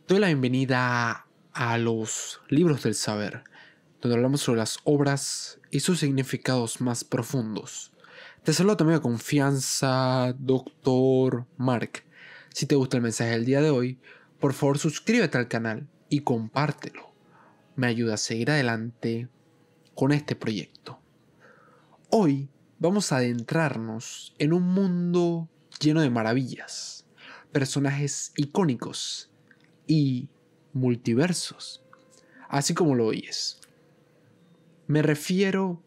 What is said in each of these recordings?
Doy la bienvenida a los libros del saber, donde hablamos sobre las obras y sus significados más profundos. Te saludo también a confianza, Doctor Mark. Si te gusta el mensaje del día de hoy, por favor suscríbete al canal y compártelo. Me ayuda a seguir adelante con este proyecto. Hoy vamos a adentrarnos en un mundo lleno de maravillas, personajes icónicos y multiversos, así como lo oyes. Me refiero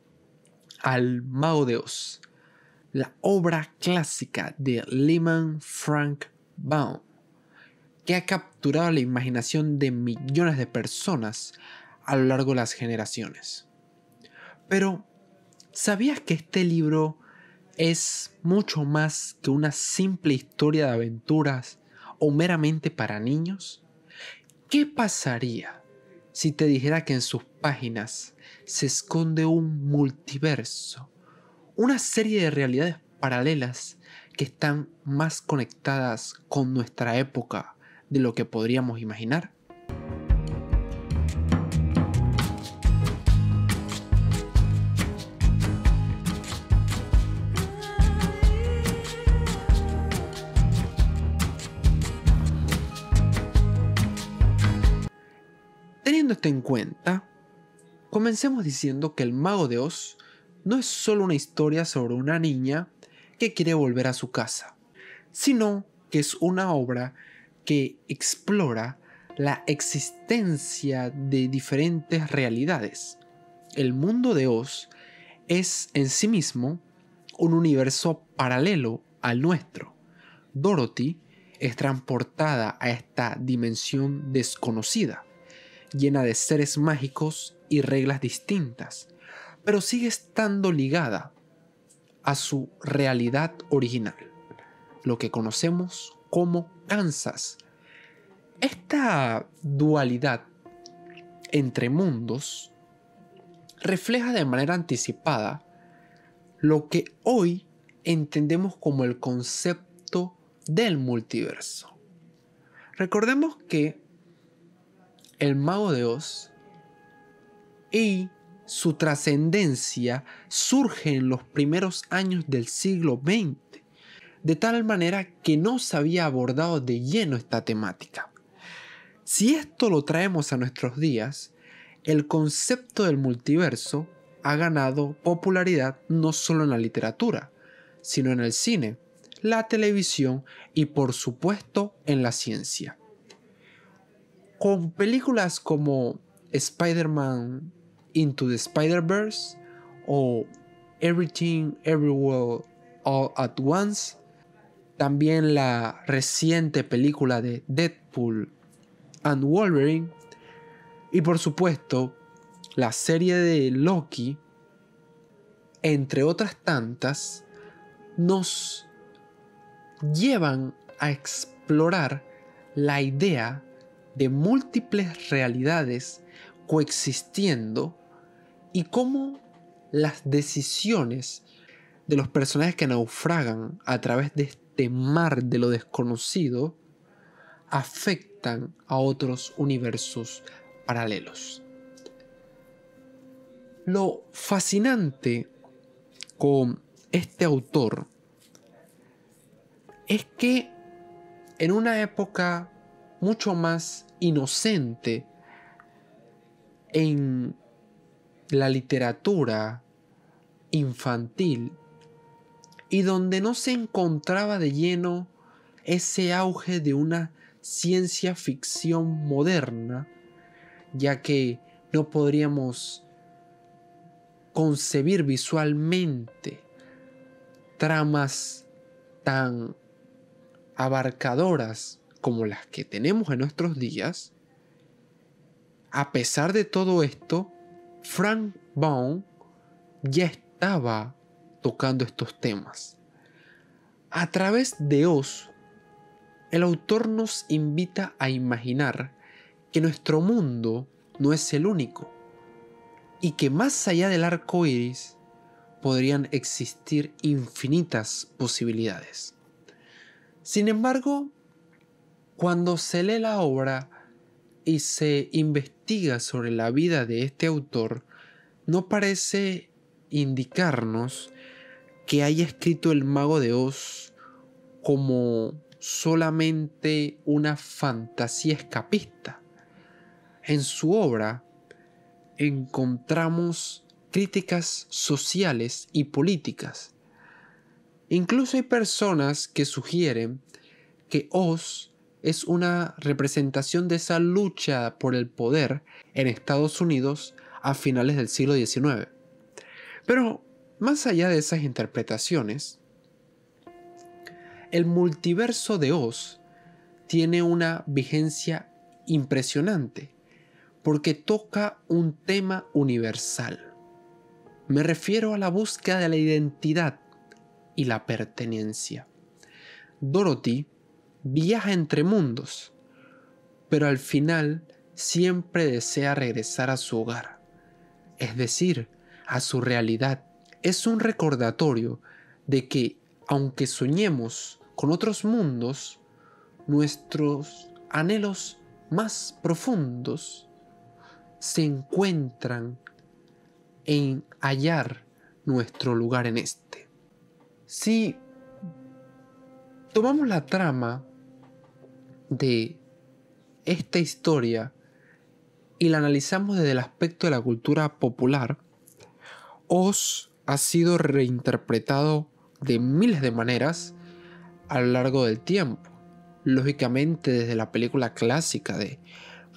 al Mago de Oz, la obra clásica de Lyman Frank Baum, que ha capturado la imaginación de millones de personas a lo largo de las generaciones. Pero, ¿sabías que este libro es mucho más que una simple historia de aventuras o meramente para niños? ¿Qué pasaría si te dijera que en sus páginas se esconde un multiverso, una serie de realidades paralelas que están más conectadas con nuestra época de lo que podríamos imaginar? Teniendo esto en cuenta, comencemos diciendo que El Mago de Oz no es solo una historia sobre una niña que quiere volver a su casa, sino que es una obra que explora la existencia de diferentes realidades. El mundo de Oz es en sí mismo un universo paralelo al nuestro. Dorothy es transportada a esta dimensión desconocida, llena de seres mágicos y reglas distintas, pero sigue estando ligada a su realidad original, lo que conocemos como Kansas. Esta dualidad entre mundos refleja de manera anticipada lo que hoy entendemos como el concepto del multiverso. Recordemos que El Mago de Oz y su trascendencia surge en los primeros años del siglo XX, de tal manera que no se había abordado de lleno esta temática. Si esto lo traemos a nuestros días, el concepto del multiverso ha ganado popularidad no solo en la literatura, sino en el cine, la televisión y por supuesto en la ciencia. Con películas como Spider-Man Into the Spider-Verse o Everything Everywhere All at Once, también la reciente película de Deadpool and Wolverine y por supuesto la serie de Loki, entre otras tantas, nos llevan a explorar la idea de múltiples realidades coexistiendo y cómo las decisiones de los personajes que naufragan a través de este mar de lo desconocido afectan a otros universos paralelos. Lo fascinante con este autor es que en una época mucho más inocente en la literatura infantil y donde no se encontraba de lleno ese auge de una ciencia ficción moderna, ya que no podríamos concebir visualmente tramas tan abarcadoras como las que tenemos en nuestros días. A pesar de todo esto, Frank Baum ya estaba tocando estos temas. A través de Oz, el autor nos invita a imaginar que nuestro mundo no es el único y que más allá del arco iris podrían existir infinitas posibilidades. Sin embargo, cuando se lee la obra, y se investiga sobre la vida de este autor, no parece indicarnos que haya escrito El Mago de Oz como solamente una fantasía escapista. En su obra encontramos críticas sociales y políticas. Incluso hay personas que sugieren que Oz es una representación de esa lucha por el poder en Estados Unidos a finales del siglo XIX. Pero más allá de esas interpretaciones, el multiverso de Oz tiene una vigencia impresionante porque toca un tema universal. Me refiero a la búsqueda de la identidad y la pertenencia. Dorothy viaja entre mundos, pero al final siempre desea regresar a su hogar, es decir, a su realidad. Es un recordatorio de que, aunque soñemos con otros mundos, nuestros anhelos más profundos se encuentran en hallar nuestro lugar en este. Si tomamos la trama de esta historia y la analizamos desde el aspecto de la cultura popular, Oz ha sido reinterpretado de miles de maneras a lo largo del tiempo. Lógicamente desde la película clásica de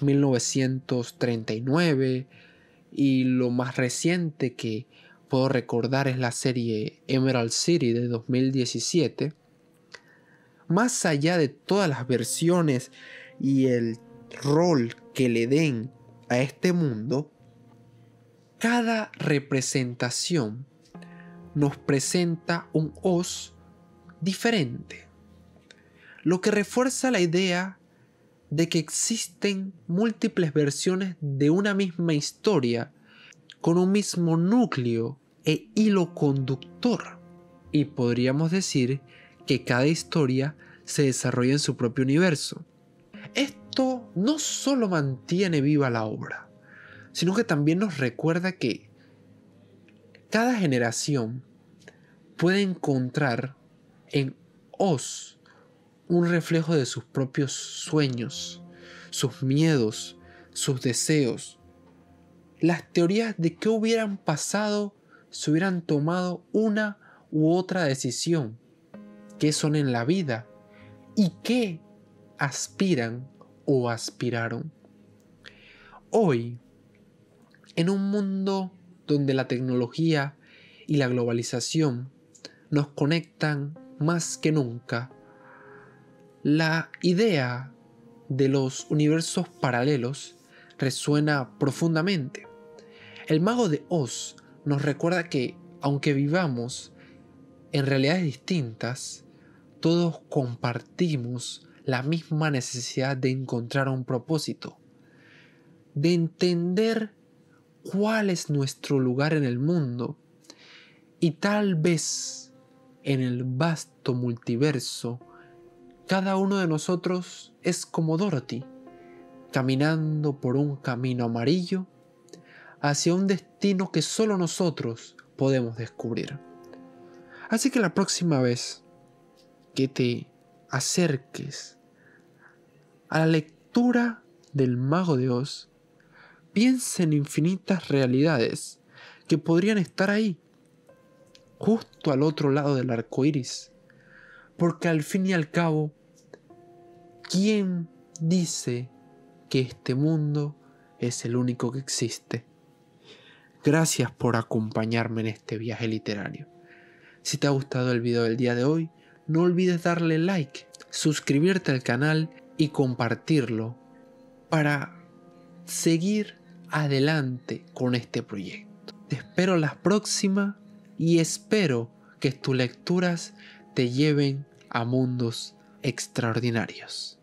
1939 y lo más reciente que puedo recordar es la serie Emerald City de 2017. Más allá de todas las versiones y el rol que le den a este mundo, cada representación nos presenta un Oz diferente, lo que refuerza la idea de que existen múltiples versiones de una misma historia con un mismo núcleo e hilo conductor. Y podríamos decir que cada historia se desarrolla en su propio universo. Esto no solo mantiene viva la obra, sino que también nos recuerda que cada generación puede encontrar en Oz un reflejo de sus propios sueños, sus miedos, sus deseos, las teorías de qué hubieran pasado si hubieran tomado una u otra decisión, qué son en la vida y qué aspiran o aspiraron. Hoy, en un mundo donde la tecnología y la globalización nos conectan más que nunca, la idea de los universos paralelos resuena profundamente. El Mago de Oz nos recuerda que, aunque vivamos en realidades distintas, todos compartimos la misma necesidad de encontrar un propósito, de entender cuál es nuestro lugar en el mundo y tal vez en el vasto multiverso cada uno de nosotros es como Dorothy, caminando por un camino amarillo hacia un destino que solo nosotros podemos descubrir. Así que la próxima vez que te acerques a la lectura del Mago de Oz, piensa en infinitas realidades que podrían estar ahí, justo al otro lado del arco iris, porque al fin y al cabo, ¿quién dice que este mundo es el único que existe? Gracias por acompañarme en este viaje literario. Si te ha gustado el video del día de hoy, no olvides darle like, suscribirte al canal y compartirlo para seguir adelante con este proyecto. Te espero la próxima y espero que tus lecturas te lleven a mundos extraordinarios.